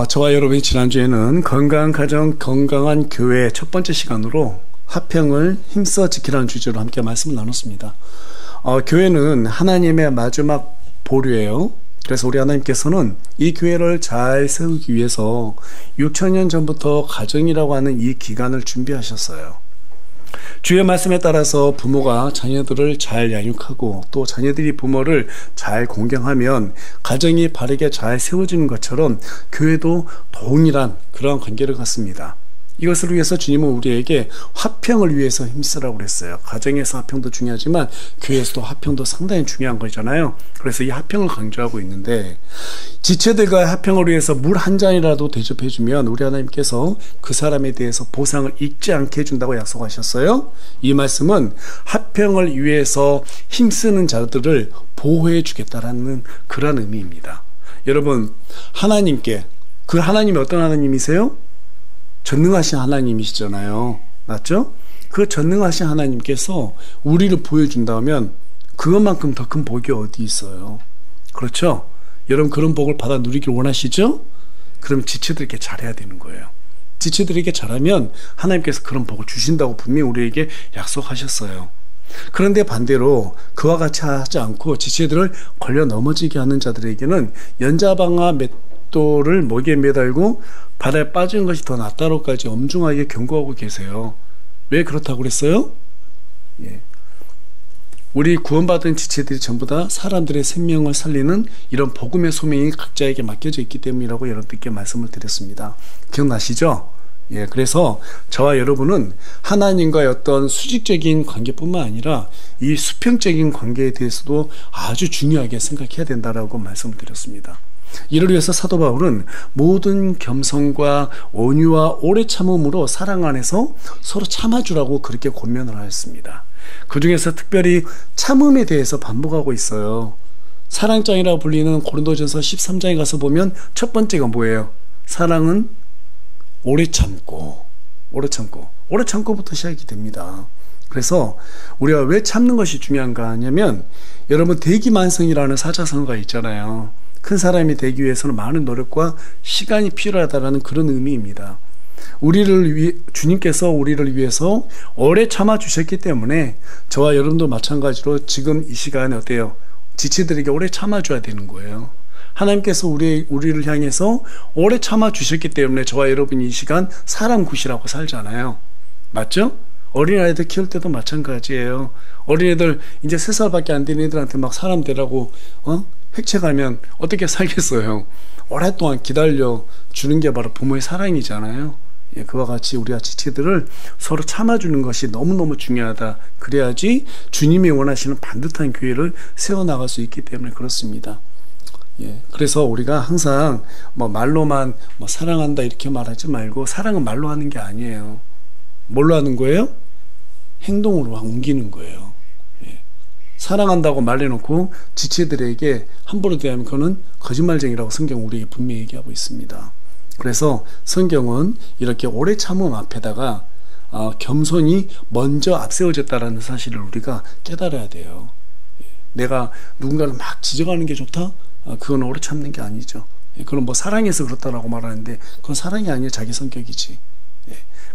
저와 여러분이 지난주에는 건강한 가정, 건강한 교회 첫 번째 시간으로 화평을 힘써 지키라는 주제로 함께 말씀을 나눴습니다. 교회는 하나님의 마지막 보류예요. 그래서 우리 하나님께서는 이 교회를 잘 세우기 위해서 6,000년 전부터 가정이라고 하는 이 기간을 준비하셨어요. 주의 말씀에 따라서 부모가 자녀들을 잘 양육하고 또 자녀들이 부모를 잘 공경하면 가정이 바르게 잘 세워지는 것처럼 교회도 동일한 그러한 관계를 갖습니다. 이것을 위해서 주님은 우리에게 화평을 위해서 힘쓰라고 그랬어요. 가정에서 화평도 중요하지만 교회에서도 화평도 상당히 중요한 거잖아요. 그래서 이 화평을 강조하고 있는데, 지체들과 화평을 위해서 물 한 잔이라도 대접해주면 우리 하나님께서 그 사람에 대해서 보상을 잊지 않게 해준다고 약속하셨어요. 이 말씀은 화평을 위해서 힘쓰는 자들을 보호해 주겠다라는 그런 의미입니다. 여러분, 하나님께, 그 하나님이 어떤 하나님이세요? 전능하신 하나님이시잖아요. 맞죠? 그 전능하신 하나님께서 우리를 보여준다면 그것만큼 더 큰 복이 어디 있어요? 그렇죠? 여러분, 그런 복을 받아 누리길 원하시죠? 그럼 지체들에게 잘해야 되는 거예요. 지체들에게 잘하면 하나님께서 그런 복을 주신다고 분명히 우리에게 약속하셨어요. 그런데 반대로 그와 같이 하지 않고 지체들을 걸려 넘어지게 하는 자들에게는 연자방아 맷돌을 목에 매달고 바다에 빠지는 것이 더 낫다로까지 엄중하게 경고하고 계세요. 왜 그렇다고 그랬어요? 우리 구원받은 지체들이 전부 다 사람들의 생명을 살리는 이런 복음의 소명이 각자에게 맡겨져 있기 때문이라고 여러분들께 말씀을 드렸습니다. 기억나시죠? 그래서 저와 여러분은 하나님과의 어떤 수직적인 관계뿐만 아니라 이 수평적인 관계에 대해서도 아주 중요하게 생각해야 된다라고 말씀을 드렸습니다. 이를 위해서 사도 바울은 모든 겸손과 온유와 오래 참음으로 사랑 안에서 서로 참아주라고 그렇게 권면을 하였습니다. 그 중에서 특별히 참음에 대해서 반복하고 있어요. 사랑장이라고 불리는 고린도전서 13장에 가서 보면 첫 번째가 뭐예요? 사랑은 오래 참고, 오래 참고부터 시작이 됩니다. 그래서 우리가 왜 참는 것이 중요한가 하냐면, 여러분, 대기만성이라는 사자성어가 있잖아요. 큰 사람이 되기 위해서는 많은 노력과 시간이 필요하다라는 그런 의미입니다. 주님께서 우리를 위해서 오래 참아 주셨기 때문에 저와 여러분도 마찬가지로 지금 이 시간에 어때요? 지체들에게 오래 참아 줘야 되는 거예요. 하나님께서 우리를 향해서 오래 참아 주셨기 때문에 저와 여러분이 이 시간 사람 굿이라고 살잖아요. 맞죠? 어린아이들 키울 때도 마찬가지예요. 어린애들 이제 3살밖에 안 된 애들한테 막 사람 되라고 획책하면 어떻게 살겠어요? 오랫동안 기다려 주는 게 바로 부모의 사랑이잖아요. 그와 같이 우리가 지체들을 서로 참아주는 것이 너무너무 중요하다. 그래야지 주님이 원하시는 반듯한 교회를 세워나갈 수 있기 때문에 그렇습니다. 그래서 우리가 항상 말로만 사랑한다 이렇게 말하지 말고, 사랑은 말로 하는 게 아니에요. 뭘로 하는 거예요? 행동으로 옮기는 거예요. 사랑한다고 말해놓고 지체들에게 함부로 대하면 그거는 거짓말쟁이라고 성경 우리에게 분명히 얘기하고 있습니다. 그래서 성경은 이렇게 오래 참음 앞에다가 겸손이 먼저 앞세워졌다라는 사실을 우리가 깨달아야 돼요. 내가 누군가를 막 지적하는 게 좋다? 그건 오래 참는 게 아니죠. 그건 사랑해서 그렇다라고 말하는데 그건 사랑이 아니에요. 자기 성격이지.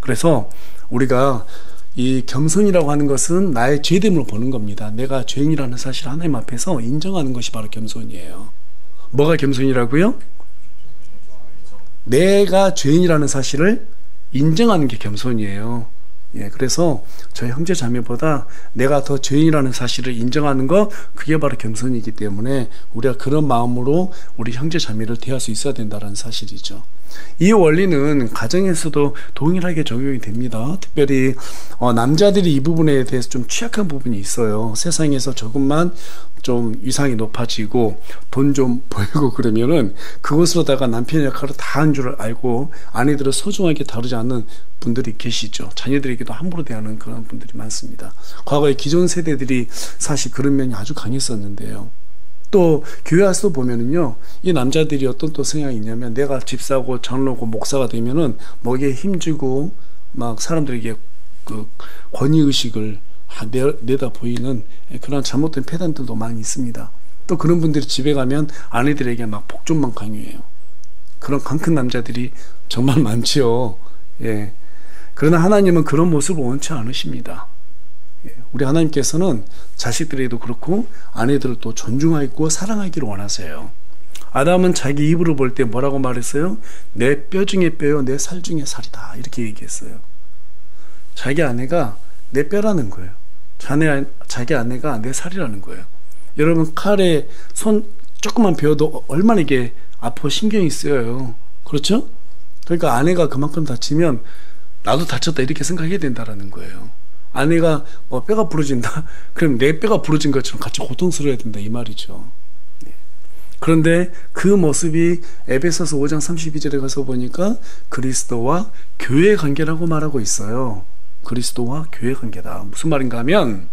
그래서 우리가 이 겸손이라고 하는 것은 나의 죄됨으로 보는 겁니다. 내가 죄인이라는 사실을 하나님 앞에서 인정하는 것이 바로 겸손이에요. 뭐가 겸손이라고요? 내가 죄인이라는 사실을 인정하는 게 겸손이에요. 그래서 저희 형제 자매보다 내가 더 죄인이라는 사실을 인정하는 거, 그게 바로 겸손이기 때문에 우리가 그런 마음으로 우리 형제 자매를 대할 수 있어야 된다는 사실이죠. 이 원리는 가정에서도 동일하게 적용이 됩니다. 특별히 남자들이 이 부분에 대해서 좀 취약한 부분이 있어요. 세상에서 조금만 좀 위상이 높아지고 돈 좀 벌고 그러면은 그것으로다가 남편 역할을 다 한 줄 알고 아내들을 소중하게 다루지 않는 분들이 계시죠. 자녀들에게도 함부로 대하는 그런 분들이 많습니다. 과거에 기존 세대들이 사실 그런 면이 아주 강했었는데요. 또 교회 와서 보면은요, 이 남자들이 어떤 또 성향이 있냐면, 내가 집사고 장로고 목사가 되면은 목에 힘주고 막 사람들에게 그 권위의식을 내다 보이는 그런 잘못된 패단들도 많이 있습니다. 또 그런 분들이 집에 가면 아내들에게 막 복종만 강요해요. 그런 강큰 남자들이 정말 많지요. 예. 그러나 하나님은 그런 모습을 원치 않으십니다. 예. 우리 하나님께서는 자식들에도 그렇고 아내들을 또 존중하고 사랑하기를 원하세요. 아담은 자기 입으로 볼 때 뭐라고 말했어요? 내 뼈 중에 뼈요, 내 살 중에 살이다. 이렇게 얘기했어요. 자기 아내가 내 뼈라는 거예요. 자기 아내가 내 살이라는 거예요. 여러분, 칼에 손 조금만 베어도 얼마나 이게 아프고 신경이 쓰여요. 그렇죠? 그러니까 아내가 그만큼 다치면 나도 다쳤다 이렇게 생각해야 된다라는 거예요. 아내가 뼈가 부러진다? 그럼 내 뼈가 부러진 것처럼 같이 고통스러워야 된다 이 말이죠. 그런데 그 모습이 에베소서 5장 32절에 가서 보니까 그리스도와 교회의 관계라고 말하고 있어요. 그리스도와 교회의 관계다. 무슨 말인가 하면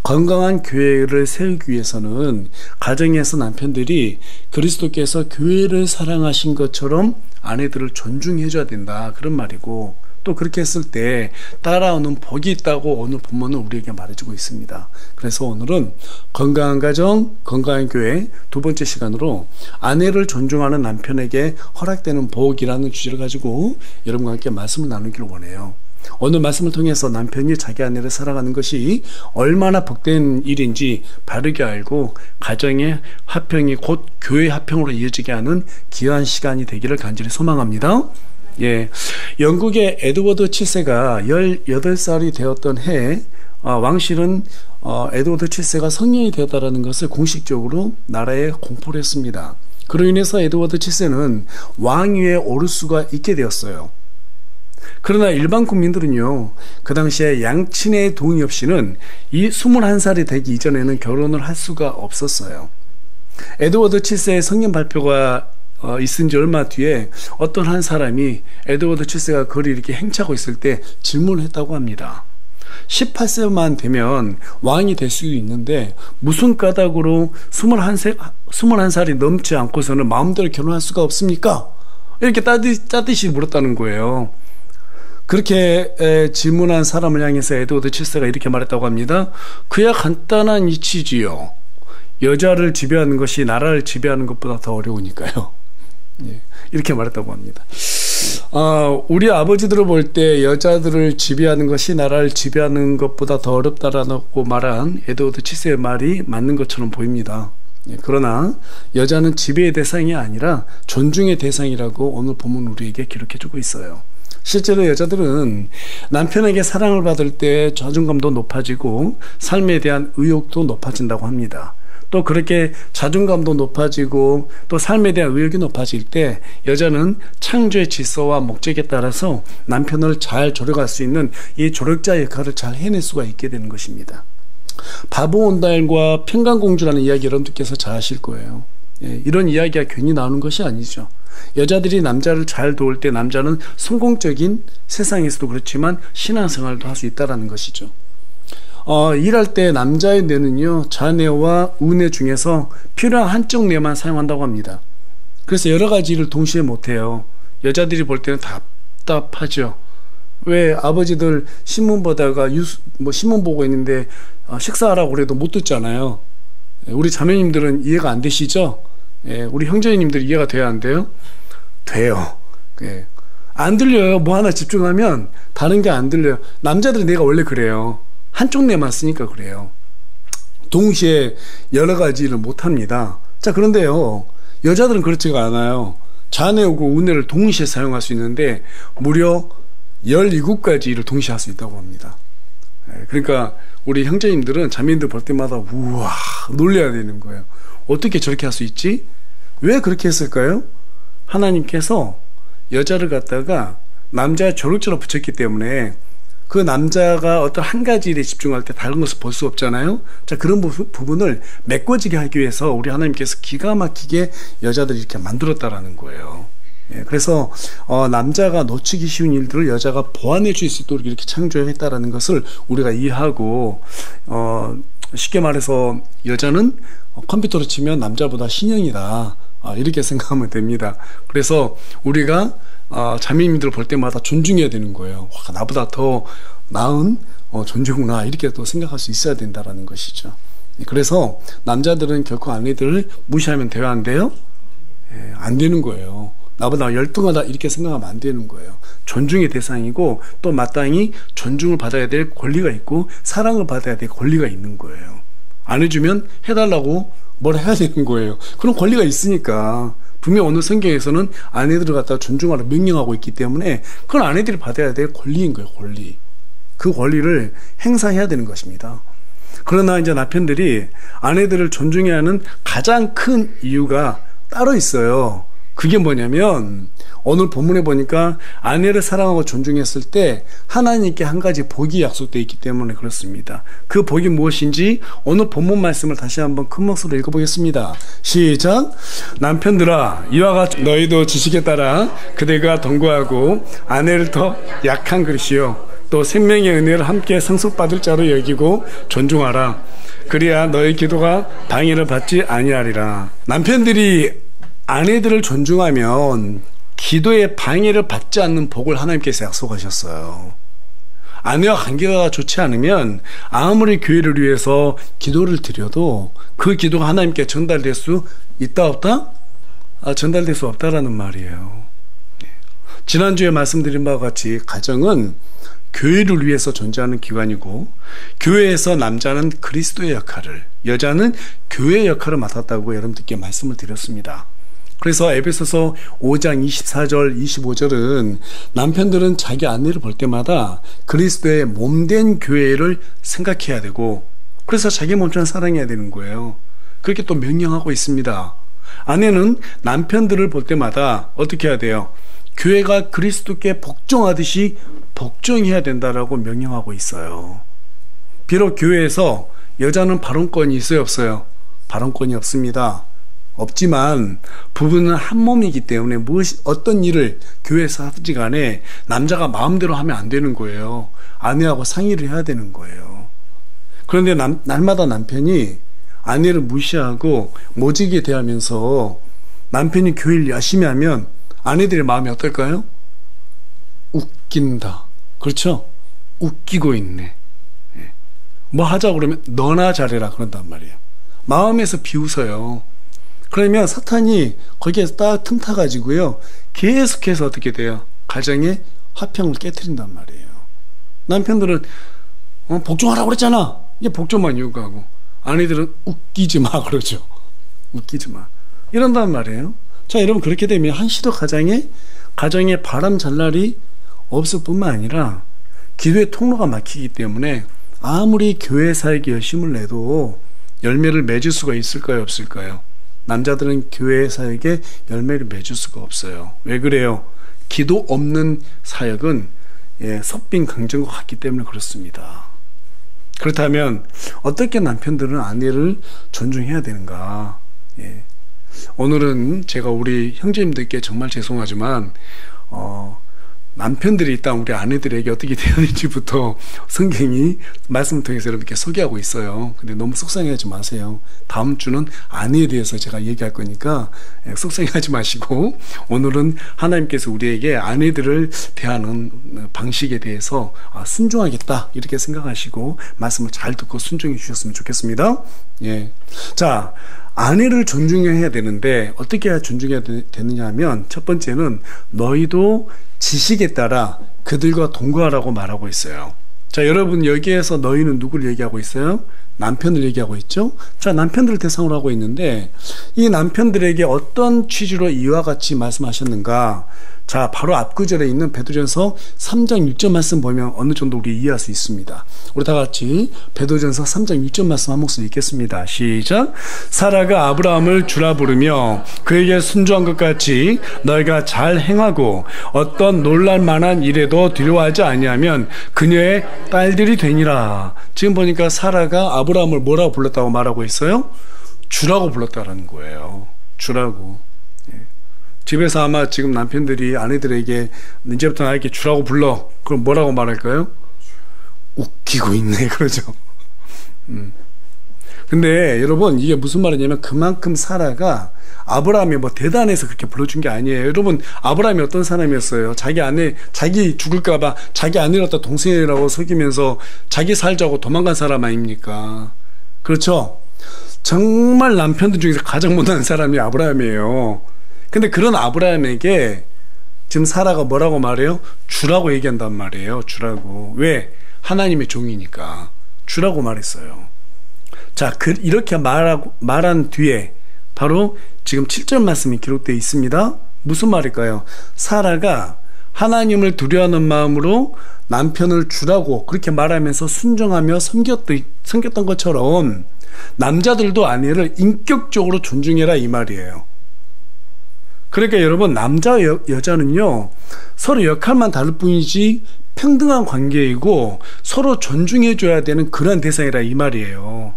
건강한 교회를 세우기 위해서는 가정에서 남편들이 그리스도께서 교회를 사랑하신 것처럼 아내들을 존중해 줘야 된다. 그런 말이고, 또 그렇게 했을 때 따라오는 복이 있다고 오늘 본문은 우리에게 말해주고 있습니다. 그래서 오늘은 건강한 가정, 건강한 교회 두 번째 시간으로 아내를 존중하는 남편에게 허락되는 복이라는 주제를 가지고 여러분과 함께 말씀을 나누기를 원해요. 오늘 말씀을 통해서 남편이 자기 아내를 사랑하는 것이 얼마나 복된 일인지 바르게 알고 가정의 화평이 곧 교회 화평으로 이어지게 하는 귀한 시간이 되기를 간절히 소망합니다. 예, 영국의 에드워드 7세가 18살이 되었던 해에 왕실은 에드워드 7세가 성년이 되었다는 것을 공식적으로 나라에 공포를 했습니다. 그로 인해서 에드워드 7세는 왕위에 오를 수가 있게 되었어요. 그러나 일반 국민들은요, 그 당시에 양친의 동의 없이는 이 21살이 되기 이전에는 결혼을 할 수가 없었어요. 에드워드 7세의 성년 발표가 있은 지 얼마 뒤에 어떤 한 사람이 에드워드 7세가 거리 이렇게 행차하고 있을 때 질문을 했다고 합니다. 18세만 되면 왕이 될 수도 있는데 무슨 까닭으로 21살이 넘지 않고서는 마음대로 결혼할 수가 없습니까? 이렇게 따뜻이 물었다는 거예요. 그렇게 질문한 사람을 향해서 에드워드 7세가 이렇게 말했다고 합니다. 그야 간단한 이치지요. 여자를 지배하는 것이 나라를 지배하는 것보다 더 어려우니까요. 예, 이렇게 말했다고 합니다. 우리 아버지들을 볼 때 여자들을 지배하는 것이 나라를 지배하는 것보다 더 어렵다라고 말한 에드워드 7세의 말이 맞는 것처럼 보입니다. 예, 그러나 여자는 지배의 대상이 아니라 존중의 대상이라고 오늘 본문 우리에게 기록해주고 있어요. 실제로 여자들은 남편에게 사랑을 받을 때 자존감도 높아지고 삶에 대한 의욕도 높아진다고 합니다. 또 그렇게 자존감도 높아지고 또 삶에 대한 의욕이 높아질 때 여자는 창조의 질서와 목적에 따라서 남편을 잘 조력할 수 있는 이 조력자 역할을 잘 해낼 수가 있게 되는 것입니다. 바보 온달과 평강공주라는 이야기 여러분들께서 잘 아실 거예요. 예, 이런 이야기가 괜히 나오는 것이 아니죠. 여자들이 남자를 잘 도울 때 남자는 성공적인, 세상에서도 그렇지만 신앙생활도 할 수 있다는 것이죠. 일할 때 남자의 뇌는요, 자뇌와 우뇌 중에서 필요한 한쪽 뇌만 사용한다고 합니다. 그래서 여러 가지 일을 동시에 못해요. 여자들이 볼 때는 답답하죠. 왜 아버지들 신문 보다가 신문 보고 있는데 식사하라고 그래도 못 듣잖아요. 우리 자매님들은 이해가 안 되시죠? 예, 우리 형제님들 이해가 돼야 안 돼요? 돼요. 예. 안 들려요. 뭐 하나 집중하면 다른 게 안 들려요. 남자들은 내가 원래 그래요. 한쪽 뇌만 쓰니까 그래요. 동시에 여러 가지 일을 못합니다. 자, 그런데요, 여자들은 그렇지가 않아요. 자뇌하고 우뇌를 동시에 사용할 수 있는데 무려 17가지 일을 동시에 할 수 있다고 합니다. 예, 그러니까 우리 형제님들은 자매님들 볼 때마다 우와 놀려야 되는 거예요. 어떻게 저렇게 할 수 있지? 왜 그렇게 했을까요? 하나님께서 여자를 갖다가 남자의 조력자로 붙였기 때문에 그 남자가 어떤 한 가지 일에 집중할 때 다른 것을 볼 수 없잖아요. 자, 그런 부분을 메꿔지게 하기 위해서 우리 하나님께서 기가 막히게 여자들을 이렇게 만들었다라는 거예요. 예, 그래서 남자가 놓치기 쉬운 일들을 여자가 보완해 줄 수 있도록 이렇게 창조했다라는 것을 우리가 이해하고, 쉽게 말해서 여자는 컴퓨터로 치면 남자보다 신형이다, 이렇게 생각하면 됩니다. 그래서 우리가 자매님들을 볼 때마다 존중해야 되는 거예요. 와, 나보다 더 나은 존재구나, 이렇게 또 생각할 수 있어야 된다라는 것이죠. 그래서 남자들은 결코 아내들을 무시하면 돼요, 안 돼요? 예, 안 되는 거예요. 나보다 열등하다 이렇게 생각하면 안 되는 거예요. 존중의 대상이고 또 마땅히 존중을 받아야 될 권리가 있고 사랑을 받아야 될 권리가 있는 거예요. 안 해주면 해달라고 뭘 해야 되는 거예요. 그런 권리가 있으니까. 분명 오늘 성경에서는 아내들을 갖다가 존중하라 명령하고 있기 때문에 그건 아내들이 받아야 될 권리인 거예요. 권리. 그 권리를 행사해야 되는 것입니다. 그러나 이제 남편들이 아내들을 존중해야 하는 가장 큰 이유가 따로 있어요. 그게 뭐냐면 오늘 본문에 보니까 아내를 사랑하고 존중했을 때 하나님께 한 가지 복이 약속되어 있기 때문에 그렇습니다. 그 복이 무엇인지 오늘 본문 말씀을 다시 한번 큰 목소리로 읽어보겠습니다. 시작. 남편들아 이와 같이 너희도 지식에 따라 그대가 동거하고 아내를 더 약한 그릇이요 또 생명의 은혜를 함께 상속받을 자로 여기고 존중하라. 그래야 너희 기도가 방해를 받지 아니하리라. 남편들이 아내들을 존중하면 기도에 방해를 받지 않는 복을 하나님께서 약속하셨어요. 아내와 관계가 좋지 않으면 아무리 교회를 위해서 기도를 드려도 그 기도가 하나님께 전달될 수 있다 없다? 전달될 수 없다라는 말이에요. 지난주에 말씀드린 바와 같이 가정은 교회를 위해서 존재하는 기관이고 교회에서 남자는 그리스도의 역할을 여자는 교회의 역할을 맡았다고 여러분들께 말씀을 드렸습니다. 그래서 에베소서 5장 24절 25절은 남편들은 자기 아내를 볼 때마다 그리스도의 몸된 교회를 생각해야 되고 그래서 자기 몸처럼 사랑해야 되는 거예요. 그렇게 또 명령하고 있습니다. 아내는 남편들을 볼 때마다 어떻게 해야 돼요? 교회가 그리스도께 복종하듯이 복종해야 된다라고 명령하고 있어요. 비록 교회에서 여자는 발언권이 있어요 없어요? 발언권이 없습니다. 없지만 부부는 한 몸이기 때문에 어떤 일을 교회에서 하든지 간에 남자가 마음대로 하면 안 되는 거예요. 아내하고 상의를 해야 되는 거예요. 그런데 날마다 남편이 아내를 무시하고 모지게 대하면서 남편이 교회를 열심히 하면 아내들의 마음이 어떨까요? 웃긴다. 그렇죠? 웃기고 있네. 뭐 하자고 그러면 너나 잘해라 그런단 말이에요. 마음에서 비웃어요. 그러면 사탄이 거기에서 딱 틈타가지고요 계속해서 어떻게 돼요? 가정의 화평을 깨트린단 말이에요. 남편들은 복종하라고 그랬잖아. 이게 복종만 요구하고 아내들은 웃기지 마 그러죠. 웃기지 마 이런단 말이에요. 자 여러분 그렇게 되면 한시도 가정에 바람 잘 날이 없을 뿐만 아니라 기도의 통로가 막히기 때문에 아무리 교회 사역에 열심을 내도 열매를 맺을 수가 있을까요 없을까요? 남자들은 교회 사역에 열매를 맺을 수가 없어요. 왜 그래요? 기도 없는 사역은 섭빈 강정과 같기 때문에 그렇습니다. 그렇다면 어떻게 남편들은 아내를 존중해야 되는가? 오늘은 제가 우리 형제님들께 정말 죄송하지만 남편들이 일단 우리 아내들에게 어떻게 되어야 될지부터 성경이 말씀을 통해서 여러분께 소개하고 있어요. 근데 너무 속상해하지 마세요. 다음 주는 아내에 대해서 제가 얘기할 거니까 속상해하지 마시고 오늘은 하나님께서 우리에게 아내들을 대하는 방식에 대해서 순종하겠다 이렇게 생각하시고 말씀을 잘 듣고 순종해 주셨으면 좋겠습니다. 자, 아내를 존중해야 되는데 어떻게 해야 존중해야 되느냐 하면 첫 번째는 너희도 지식에 따라 그들과 동거하라고 말하고 있어요. 자, 여러분 여기에서 너희는 누구를 얘기하고 있어요? 남편을 얘기하고 있죠. 자, 남편들을 대상으로 하고 있는데 이 남편들에게 어떤 취지로 이와 같이 말씀하셨는가? 자, 바로 앞구절에 있는 베드로전서 3장 6절 말씀 보면 어느 정도 우리 이해할 수 있습니다. 우리 다 같이 베드로전서 3장 6절 말씀 한 목소리 읽겠습니다. 시작. 사라가 아브라함을 주라 부르며 그에게 순종한 것 같이 너희가 잘 행하고 어떤 놀랄 만한 일에도 두려워하지 아니하면 그녀의 딸들이 되니라. 지금 보니까 사라가 아브라함을 뭐라고 불렀다고 말하고 있어요? 주라고 불렀다라는 거예요. 주라고. 집에서 아마 지금 남편들이 아내들에게 이제부터 나에게 주라고 불러. 그럼 뭐라고 말할까요? 웃기고 있네 그러죠. 근데 여러분 이게 무슨 말이냐면 그만큼 사라가 아브라함이 뭐 대단해서 그렇게 불러준 게 아니에요. 여러분 아브라함이 어떤 사람이었어요? 자기 죽을까봐 자기 아내를 갖다 동생이라고 속이면서 자기 살자고 도망간 사람 아닙니까? 그렇죠? 정말 남편들 중에서 가장 못난 사람이 아브라함이에요. 근데 그런 아브라함에게 지금 사라가 뭐라고 말해요? 주라고 얘기한단 말이에요. 주라고. 왜? 하나님의 종이니까 주라고 말했어요. 자, 이렇게 말한 뒤에 바로 지금 7절 말씀이 기록되어 있습니다. 무슨 말일까요? 사라가 하나님을 두려워하는 마음으로 남편을 주라고 그렇게 말하면서 순종하며 섬겼던 것처럼 남자들도 아내를 인격적으로 존중해라 이 말이에요. 그러니까 여러분, 남자 여자는요 서로 역할만 다를 뿐이지 평등한 관계이고 서로 존중해 줘야 되는 그런 대상이라 이 말이에요.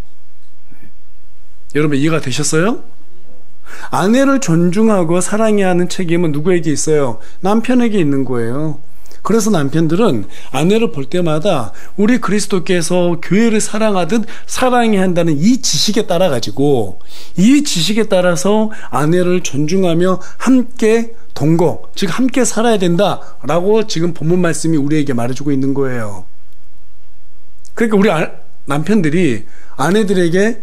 여러분, 이해가 되셨어요? 아내를 존중하고 사랑해야 하는 책임은 누구에게 있어요? 남편에게 있는 거예요. 그래서 남편들은 아내를 볼 때마다 우리 그리스도께서 교회를 사랑하듯 사랑해야 한다는 이 지식에 따라 가지고, 이 지식에 따라서 아내를 존중하며 함께 동거, 즉 함께 살아야 된다라고 지금 본문 말씀이 우리에게 말해주고 있는 거예요. 그러니까 우리 남편들이 아내들을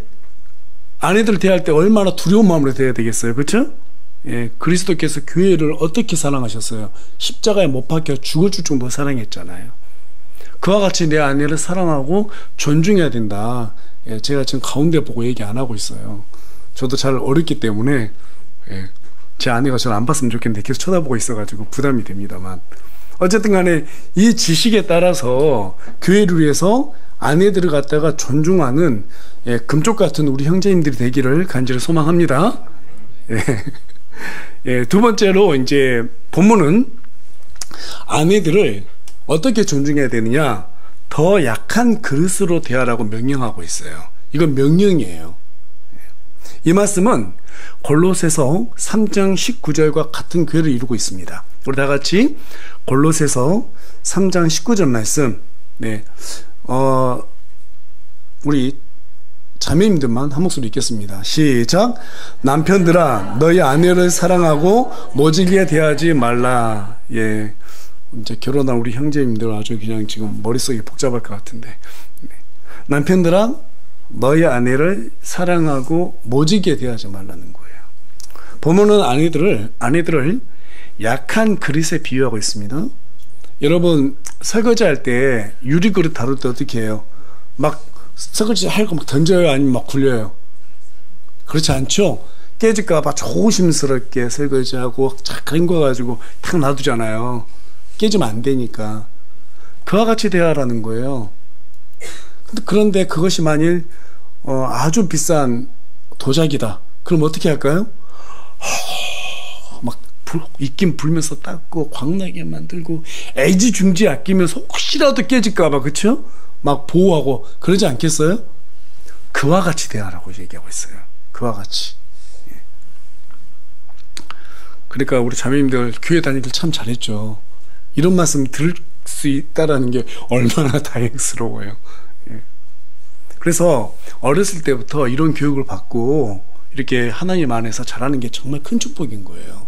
대할 때 얼마나 두려운 마음으로 대해야 되겠어요. 그렇죠? 예, 그리스도께서 교회를 어떻게 사랑하셨어요? 십자가에 못 박혀 죽을 정도로 사랑했잖아요. 그와 같이 내 아내를 사랑하고 존중해야 된다. 예, 제가 지금 가운데 보고 얘기 안 하고 있어요. 저도 잘 어렵기 때문에 제 아내가 저를 안 봤으면 좋겠는데 계속 쳐다보고 있어가지고 부담이 됩니다만, 어쨌든 간에 이 지식에 따라서 교회를 위해서 아내들을 갖다가 존중하는 금쪽 같은 우리 형제님들이 되기를 간절히 소망합니다. 두 번째로 이제 본문은 아내들을 어떻게 존중해야 되느냐, 더 약한 그릇으로 대하라고 명령하고 있어요. 이건 명령이에요. 이 말씀은 골로새서 3장 19절과 같은 궤를 이루고 있습니다. 우리 다 같이 골로새서 3장 19절 말씀, 우리 자매님들만 한 목소리 읽겠습니다. 시작. 남편들아, 너희 아내를 사랑하고 모질게 대하지 말라. 예, 이제 결혼한 우리 형제님들 아주 그냥 지금 머릿속이 복잡할 것 같은데, 남편들아, 너희 아내를 사랑하고 모질게 대하지 말라는 거예요. 본문은 아내들을 약한 그릇에 비유하고 있습니다. 여러분, 설거지할 때 유리그릇 다룰 때 어떻게 해요? 막 설거지 할 거 막 던져요? 아니면 막 굴려요? 그렇지 않죠? 깨질까봐 조심스럽게 설거지하고 착 헹궈가지고 탁 놔두잖아요. 깨지면 안 되니까. 그와 같이 대하라는 거예요. 그런데 그것이 만일 아주 비싼 도자기다. 그럼 어떻게 할까요? 막 입김 불면서 닦고 광나게 만들고 애지중지 아끼면서 혹시라도 깨질까봐, 그쵸? 막 보호하고 그러지 않겠어요? 그와 같이 대하라고 얘기하고 있어요. 그와 같이. 그러니까 우리 자매님들 교회 다니길 참 잘했죠. 이런 말씀 들을 수 있다라는 게 얼마나 다행스러워요. 그래서 어렸을 때부터 이런 교육을 받고 이렇게 하나님 안에서 자라는 게 정말 큰 축복인 거예요.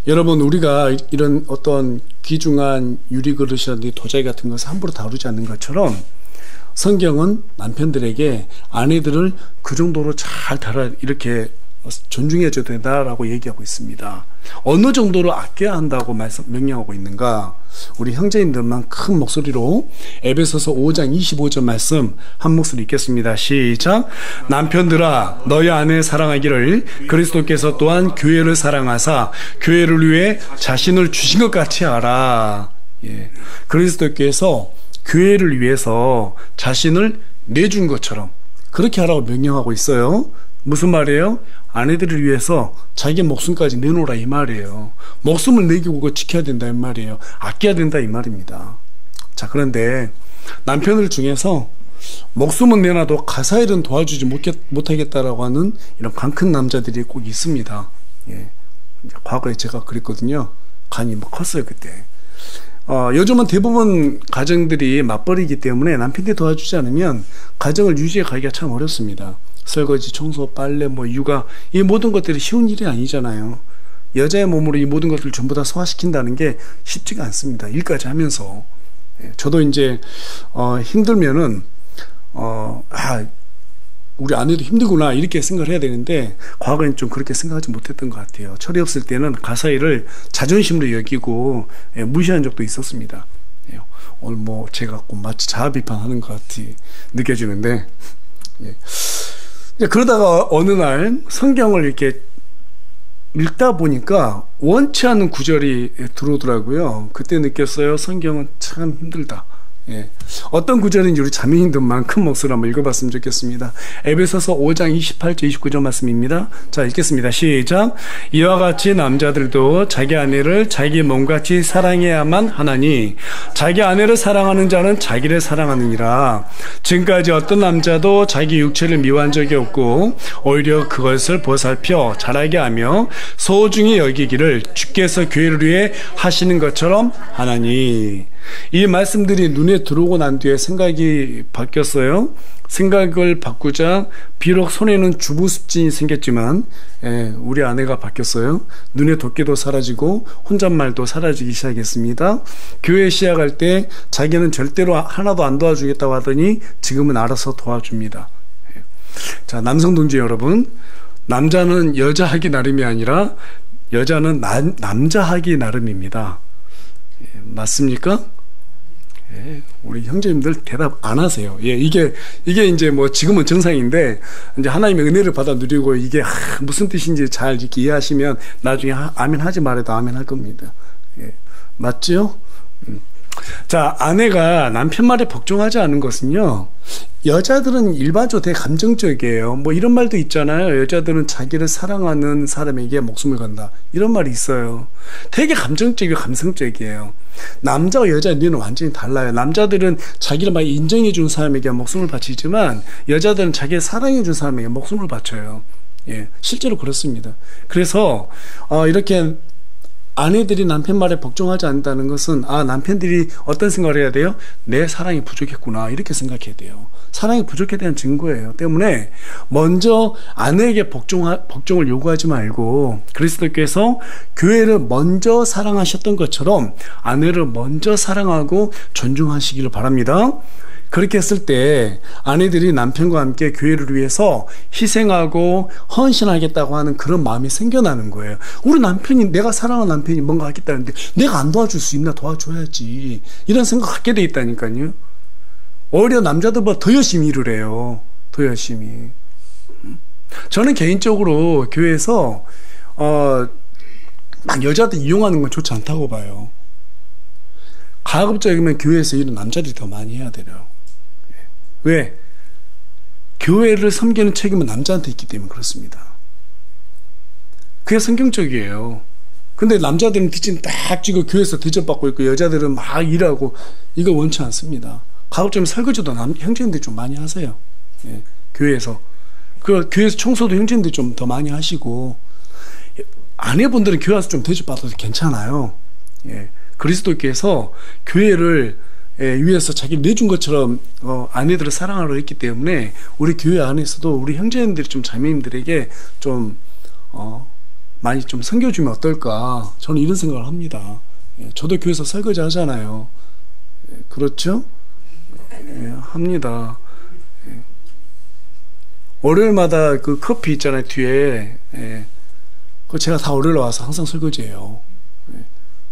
여러분, 우리가 이런 어떤 귀중한 유리그릇이라든지 도자기 같은 것을 함부로 다루지 않는 것처럼 성경은 남편들에게 아내들을 그 정도로 잘 이렇게 존중해줘야 된다라고 얘기하고 있습니다. 어느 정도로 아껴야 한다고 명령하고 있는가? 우리 형제님들만 큰 목소리로 에베소서 5장 25절 말씀 한 목소리 읽겠습니다. 시작. 남편들아, 너희 아내 사랑하기를 그리스도께서 또한 교회를 사랑하사 교회를 위해 자신을 주신 것 같이 하라. 그리스도께서 교회를 위해서 자신을 내준 것처럼 그렇게 하라고 명령하고 있어요. 무슨 말이에요? 아내들을 위해서 자기 목숨까지 내놓으라 이 말이에요. 목숨을 내기고 지켜야 된다 이 말이에요. 아껴야 된다 이 말입니다. 자, 그런데 남편들 중에서 목숨은 내놔도 가사일은 도와주지 못하겠다라고 하는 이런 강 큰 남자들이 꼭 있습니다. 과거에 제가 그랬거든요. 간이 뭐 컸어요 그때. 요즘은 대부분 가정들이 맞벌이기 때문에 남편이 도와주지 않으면 가정을 유지해 가기가 참 어렵습니다. 설거지, 청소, 빨래, 육아, 이 모든 것들이 쉬운 일이 아니잖아요. 여자의 몸으로 이 모든 것들을 전부 다 소화시킨다는 게 쉽지가 않습니다. 일까지 하면서. 저도 이제 힘들면은 우리 아내도 힘들구나 이렇게 생각을 해야 되는데 과거엔 좀 그렇게 생각하지 못했던 것 같아요. 철이 없을 때는 가사 일을 자존심으로 여기고 무시한 적도 있었습니다. 오늘 뭐 제가 마치 자아 비판하는 것 같이 느껴지는데 그러다가 어느 날 성경을 이렇게 읽다 보니까 원치 않는 구절이 들어오더라고요. 그때 느꼈어요. 성경은 참 힘들다. 어떤 구절인지 우리 자매님들만 큰 목소리로 한번 읽어봤으면 좋겠습니다. 에베소서 5장 28절 29절 말씀입니다. 자, 읽겠습니다. 시작. 이와 같이 남자들도 자기 아내를 자기 몸같이 사랑해야만 하나니 자기 아내를 사랑하는 자는 자기를 사랑하느니라. 지금까지 어떤 남자도 자기 육체를 미워한 적이 없고 오히려 그것을 보살펴 자라게 하며 소중히 여기기를 주께서 교회를 위해 하시는 것처럼 하나니. 이 말씀들이 눈에 들어오고 난 뒤에 생각이 바뀌었어요. 생각을 바꾸자 비록 손에는 주부습진이 생겼지만 우리 아내가 바뀌었어요. 눈에 덮개도 사라지고 혼잣말도 사라지기 시작했습니다. 교회 시작할 때 자기는 절대로 하나도 안 도와주겠다고 하더니 지금은 알아서 도와줍니다. 자, 남성 동지 여러분, 남자는 여자 하기 나름이 아니라 여자는 남자 하기 나름입니다. 맞습니까? 우리 형제님들 대답 안 하세요. 이게 이제 뭐 지금은 정상인데 이제 하나님의 은혜를 받아 누리고 이게 무슨 뜻인지 잘 이렇게 이해하시면 나중에 아멘 하지 말아도 아멘 할 겁니다. 맞죠? 자, 아내가 남편 말에 복종하지 않은 것은요, 여자들은 일반적으로 되게 감정적이에요. 뭐 이런 말도 있잖아요. 여자들은 자기를 사랑하는 사람에게 목숨을 건다, 이런 말이 있어요. 되게 감정적이고 감성적이에요. 남자와 여자의 뇌는 완전히 달라요. 남자들은 자기를 막 인정해준 사람에게 목숨을 바치지만 여자들은 자기를 사랑해준 사람에게 목숨을 바쳐요. 실제로 그렇습니다. 그래서 이렇게 아내들이 남편 말에 복종하지 않는다는 것은 남편들이 어떤 생각을 해야 돼요? 내 사랑이 부족했구나, 이렇게 생각해야 돼요. 사랑이 부족에 대한 증거예요. 때문에 먼저 아내에게 복종을 요구하지 말고 그리스도께서 교회를 먼저 사랑하셨던 것처럼 아내를 먼저 사랑하고 존중하시기를 바랍니다. 그렇게 했을 때 아내들이 남편과 함께 교회를 위해서 희생하고 헌신하겠다고 하는 그런 마음이 생겨나는 거예요. 우리 남편이, 내가 사랑하는 남편이 뭔가 하겠다는데 내가 안 도와줄 수 있나? 도와줘야지, 이런 생각 갖게 돼 있다니까요. 오히려 남자들보다 더 열심히 일을 해요. 더 열심히. 저는 개인적으로 교회에서 막 여자들 이용하는 건 좋지 않다고 봐요. 가급적이면 교회에서 일은 남자들이 더 많이 해야 돼요. 왜? 교회를 섬기는 책임은 남자한테 있기 때문에 그렇습니다. 그게 성경적이에요. 근데 남자들은 뒷짐 딱 쥐고 교회에서 대접받고 있고 여자들은 막 일하고, 이거 원치 않습니다. 가급적이면 설거지도 형제님들이 좀 많이 하세요. 교회에서. 교회에서 청소도 형제님들이 좀 더 많이 하시고, 아내분들은 교회 와서 좀 대접받아도 괜찮아요. 그리스도께서 교회를 위해서 자기를 내준 것처럼 아내들을 사랑하러 했기 때문에 우리 교회 안에서도 우리 형제님들이 좀 자매님들에게 좀 많이 좀 섬겨주면 어떨까, 저는 이런 생각을 합니다. 저도 교회에서 설거지 하잖아요. 그렇죠? 합니다. 월요일마다 그 커피 있잖아요, 뒤에. 그거 제가 다 월요일 와서 항상 설거지해요.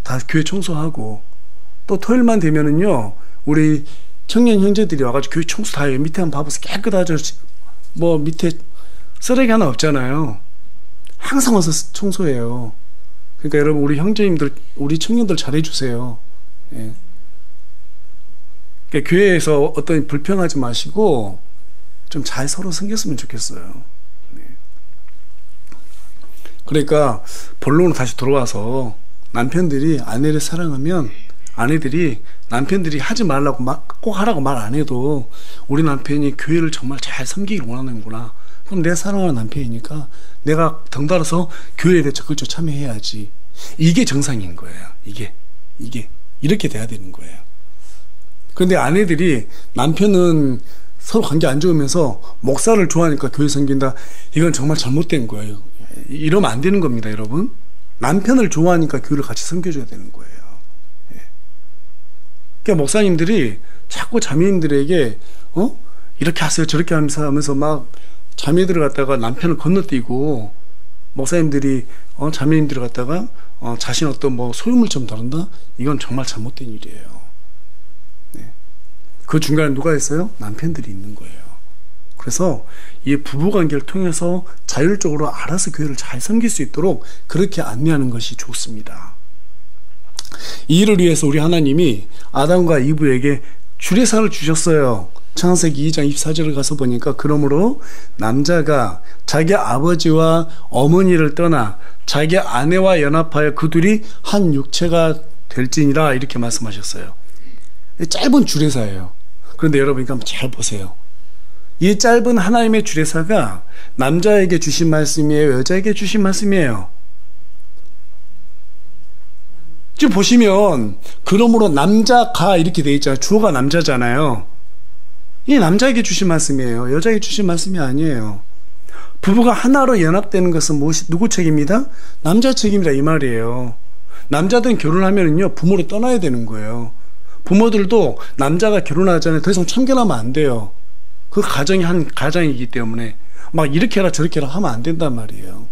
다 교회 청소하고, 또 토요일만 되면은요, 우리 청년 형제들이 와가지고 교회 청소 다 해요. 밑에 한번 봐보세요. 깨끗하죠. 뭐 밑에 쓰레기 하나 없잖아요. 항상 와서 청소해요. 그러니까 여러분, 우리 형제님들, 우리 청년들 잘해주세요. 그러니까 교회에서 어떤 불평하지 마시고 좀 잘 서로 섬겼으면 좋겠어요. 그러니까 본론으로 다시 돌아와서, 남편들이 아내를 사랑하면 아내들이 남편들이 하지 말라고 꼭 하라고 말 안 해도 우리 남편이 교회를 정말 잘 섬기기를 원하는구나, 그럼 내 사랑하는 남편이니까 내가 덩달아서 교회에 대해 적극적으로 참여해야지, 이게 정상인 거예요. 이게 이렇게 돼야 되는 거예요. 그런데 아내들이 남편은 서로 관계 안 좋으면서 목사를 좋아하니까 교회 섬긴다, 이건 정말 잘못된 거예요. 이러면 안 되는 겁니다, 여러분. 남편을 좋아하니까 교회를 같이 섬겨줘야 되는 거예요. 그러니까 목사님들이 자꾸 자매님들에게 이렇게 하세요 저렇게 하면서 막 자매들을 갖다가 남편을 건너뛰고 목사님들이 자매님들을 갖다가 자신 어떤 뭐 소유물처럼 다룬다? 이건 정말 잘못된 일이에요. 네. 그 중간에 누가 있어요? 남편들이 있는 거예요. 그래서 이 부부관계를 통해서 자율적으로 알아서 교회를 잘 섬길 수 있도록 그렇게 안내하는 것이 좋습니다. 이 일을 위해서 우리 하나님이 아담과 이브에게 주례사를 주셨어요. 창세기 2장 24절을 가서 보니까 그러므로 남자가 자기 아버지와 어머니를 떠나 자기 아내와 연합하여 그 둘이 한 육체가 될지니라 이렇게 말씀하셨어요. 짧은 주례사예요. 그런데 여러분 한번 잘 보세요. 이 짧은 하나님의 주례사가 남자에게 주신 말씀이에요? 여자에게 주신 말씀이에요? 지금 보시면 그러므로 남자가 이렇게 돼 있잖아요. 주어가 남자잖아요. 이 남자에게 주신 말씀이에요. 여자에게 주신 말씀이 아니에요. 부부가 하나로 연합되는 것은 누구 책임이다? 남자 책임이다 이 말이에요. 남자들은 결혼하면은요 부모를 떠나야 되는 거예요. 부모들도 남자가 결혼하잖아요. 더 이상 참견하면 안 돼요. 그 가정이 한 가정이기 때문에 막 이렇게 해라 저렇게 해라 하면 안 된단 말이에요.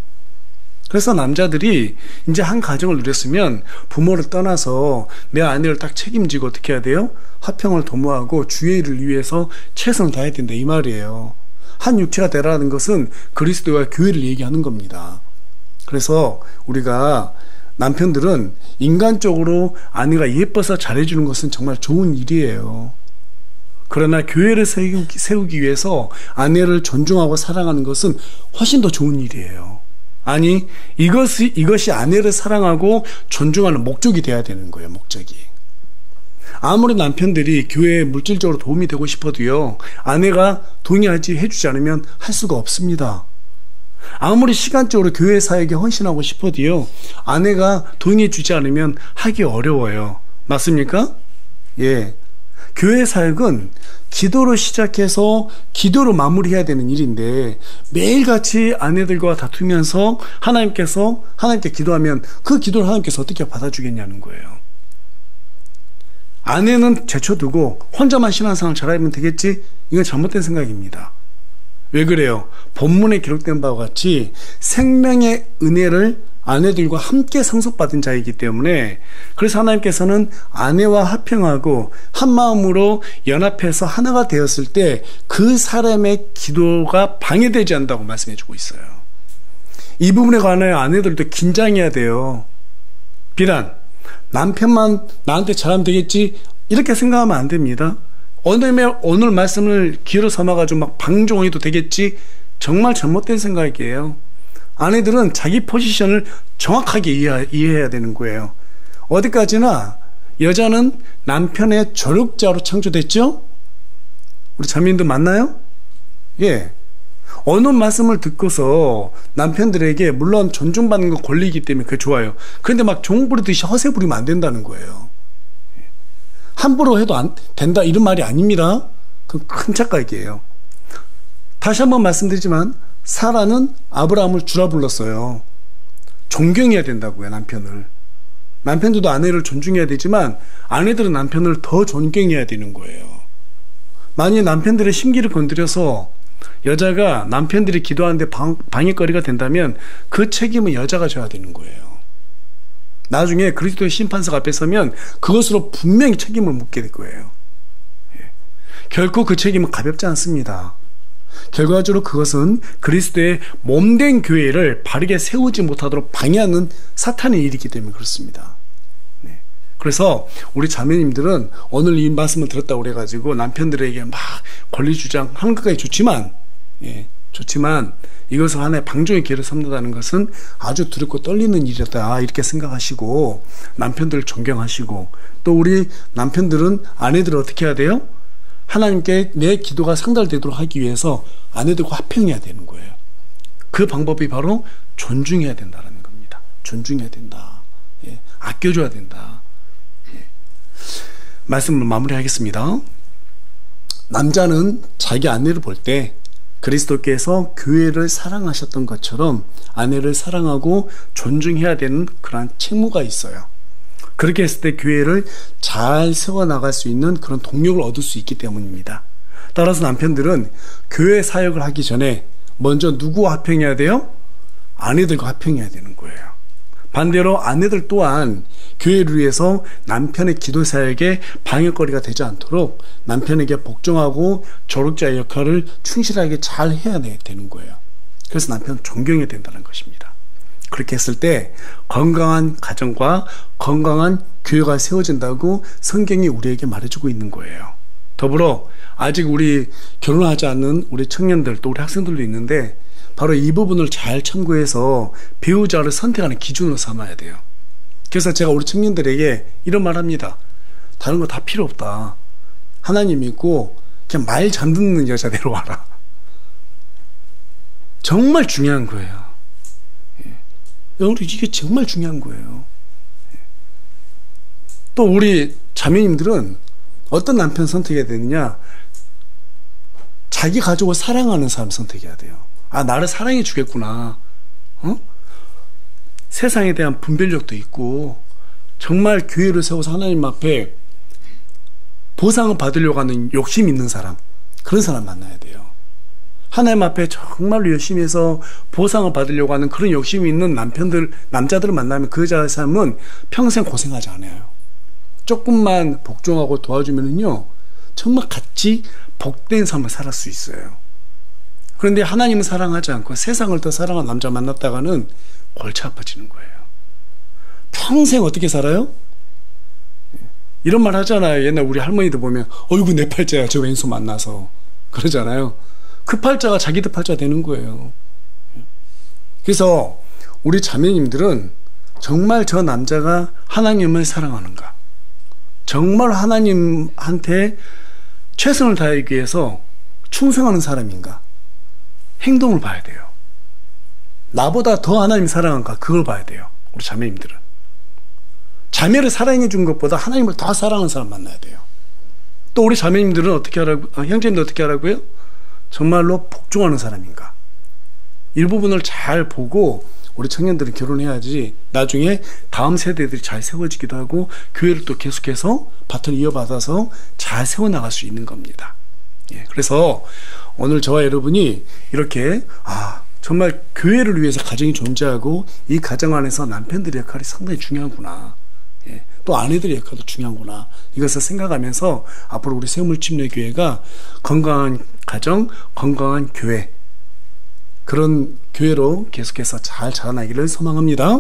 그래서 남자들이 이제 한 가정을 누렸으면 부모를 떠나서 내 아내를 딱 책임지고 어떻게 해야 돼요? 화평을 도모하고 주의 일을 위해서 최선을 다해야 된다 이 말이에요. 한 육체가 되라는 것은 그리스도와 교회를 얘기하는 겁니다. 그래서 우리가 남편들은 인간적으로 아내가 예뻐서 잘해주는 것은 정말 좋은 일이에요. 그러나 교회를 세우기 위해서 아내를 존중하고 사랑하는 것은 훨씬 더 좋은 일이에요. 아니 이것이 아내를 사랑하고 존중하는 목적이 돼야 되는 거예요. 목적이. 아무리 남편들이 교회에 물질적으로 도움이 되고 싶어도요 아내가 동의하지 해주지 않으면 할 수가 없습니다. 아무리 시간적으로 교회 사역에 헌신하고 싶어도요 아내가 동의해 주지 않으면 하기 어려워요. 맞습니까? 예. 교회 사역은 기도로 시작해서 기도로 마무리해야 되는 일인데 매일같이 아내들과 다투면서 하나님께 기도하면 그 기도를 하나님께서 어떻게 받아주겠냐는 거예요. 아내는 제쳐두고 혼자만 신앙생활 잘하면 되겠지? 이건 잘못된 생각입니다. 왜 그래요? 본문에 기록된 바와 같이 생명의 은혜를 아내들과 함께 상속받은 자이기 때문에 그래서 하나님께서는 아내와 화평하고 한 마음으로 연합해서 하나가 되었을 때 그 사람의 기도가 방해되지 않는다고 말씀해 주고 있어요. 이 부분에 관하여 아내들도 긴장해야 돼요. 비난, 남편만 나한테 잘하면 되겠지 이렇게 생각하면 안 됩니다. 오늘 말씀을 기회로 삼아가지고 막 방종해도 되겠지 정말 잘못된 생각이에요. 아내들은 자기 포지션을 정확하게 이해해야 되는 거예요. 어디까지나 여자는 남편의 조력자로 창조됐죠? 우리 자매님들 맞나요? 예. 어느 말씀을 듣고서 남편들에게 물론 존중받는 거 권리이기 때문에 그게 좋아요. 그런데 막 종 부리듯이 허세 부리면 안 된다는 거예요. 함부로 해도 안 된다 이런 말이 아닙니다. 그건 큰 착각이에요. 다시 한번 말씀드리지만 사라는 아브라함을 주라 불렀어요. 존경해야 된다고요. 남편을. 남편들도 아내를 존중해야 되지만 아내들은 남편을 더 존경해야 되는 거예요. 만약 남편들의 심기를 건드려서 여자가 남편들이 기도하는데 방해거리가 된다면 그 책임은 여자가 져야 되는 거예요. 나중에 그리스도의 심판석 앞에 서면 그것으로 분명히 책임을 묻게 될 거예요. 결코 그 책임은 가볍지 않습니다. 결과적으로 그것은 그리스도의 몸된 교회를 바르게 세우지 못하도록 방해하는 사탄의 일이기 때문에 그렇습니다. 그래서 우리 자매님들은 오늘 이 말씀을 들었다고 그래가지고 남편들에게 막 권리 주장하는 것까지 좋지만 이것을 하나의 방종의 기회를 삼는다는 것은 아주 두렵고 떨리는 일이다 이렇게 생각하시고 남편들을 존경하시고 또 우리 남편들은 아내들을 어떻게 해야 돼요? 하나님께 내 기도가 상달되도록 하기 위해서 아내들과 화평해야 되는 거예요. 그 방법이 바로 존중해야 된다는 겁니다. 존중해야 된다. 아껴줘야 된다. 말씀을 마무리하겠습니다. 남자는 자기 아내를 볼 때 그리스도께서 교회를 사랑하셨던 것처럼 아내를 사랑하고 존중해야 되는 그러한 책무가 있어요. 그렇게 했을 때 교회를 잘 세워나갈 수 있는 그런 동력을 얻을 수 있기 때문입니다. 따라서 남편들은 교회 사역을 하기 전에 먼저 누구와 합평해야 돼요? 아내들과 합평해야 되는 거예요. 반대로 아내들 또한 교회를 위해서 남편의 기도 사역에 방해거리가 되지 않도록 남편에게 복종하고 조력자의 역할을 충실하게 잘 해야 되는 거예요. 그래서 남편을 존경해야 된다는 것입니다. 그렇게 했을 때 건강한 가정과 건강한 교회가 세워진다고 성경이 우리에게 말해주고 있는 거예요. 더불어 아직 우리 결혼하지 않는 우리 청년들 또 우리 학생들도 있는데 바로 이 부분을 잘 참고해서 배우자를 선택하는 기준으로 삼아야 돼요. 그래서 제가 우리 청년들에게 이런 말 합니다. 다른 거 다 필요 없다. 하나님 믿고 그냥 말 잘 듣는 여자 데려와라. 정말 중요한 거예요. 이게 정말 중요한 거예요. 또 우리 자매님들은 어떤 남편 선택해야 되느냐? 자기 가족을 사랑하는 사람 선택해야 돼요. 아, 나를 사랑해 주겠구나. 세상에 대한 분별력도 있고 정말 교회를 세워서 하나님 앞에 보상을 받으려고 하는 욕심 있는 사람, 그런 사람 만나야 돼요. 하나님 앞에 정말로 열심히 해서 보상을 받으려고 하는 그런 욕심이 있는 남자들을 만나면 그 여자의 삶은 평생 고생하지 않아요. 조금만 복종하고 도와주면은요, 정말 같이 복된 삶을 살 수 있어요. 그런데 하나님은 사랑하지 않고 세상을 더 사랑하는 남자 만났다가는 골치 아파지는 거예요. 평생 어떻게 살아요? 이런 말 하잖아요. 옛날 우리 할머니들 보면 어이구 내 팔자야 저 왼수 만나서 그러잖아요. 그 팔자가 자기들 팔자 되는 거예요. 그래서 우리 자매님들은 정말 저 남자가 하나님을 사랑하는가, 정말 하나님한테 최선을 다하기 위해서 충성하는 사람인가, 행동을 봐야 돼요. 나보다 더 하나님 사랑한가, 그걸 봐야 돼요. 우리 자매님들은 자매를 사랑해 준 것보다 하나님을 더 사랑하는 사람 만나야 돼요. 또 우리 자매님들은 어떻게 하라고, 형제님들 어떻게 하라고요? 정말로 복종하는 사람인가, 이 부분을 잘 보고 우리 청년들은 결혼해야지 나중에 다음 세대들이 잘 세워지기도 하고 교회를 또 계속해서 바톤 이어받아서 잘 세워나갈 수 있는 겁니다. 그래서 오늘 저와 여러분이 이렇게 정말 교회를 위해서 가정이 존재하고 이 가정 안에서 남편들의 역할이 상당히 중요하구나, 또 아내들의 역할도 중요하구나, 이것을 생각하면서 앞으로 우리 새우물침례교회가 건강한 가정, 건강한 교회, 그런 교회로 계속해서 잘 자라나기를 소망합니다.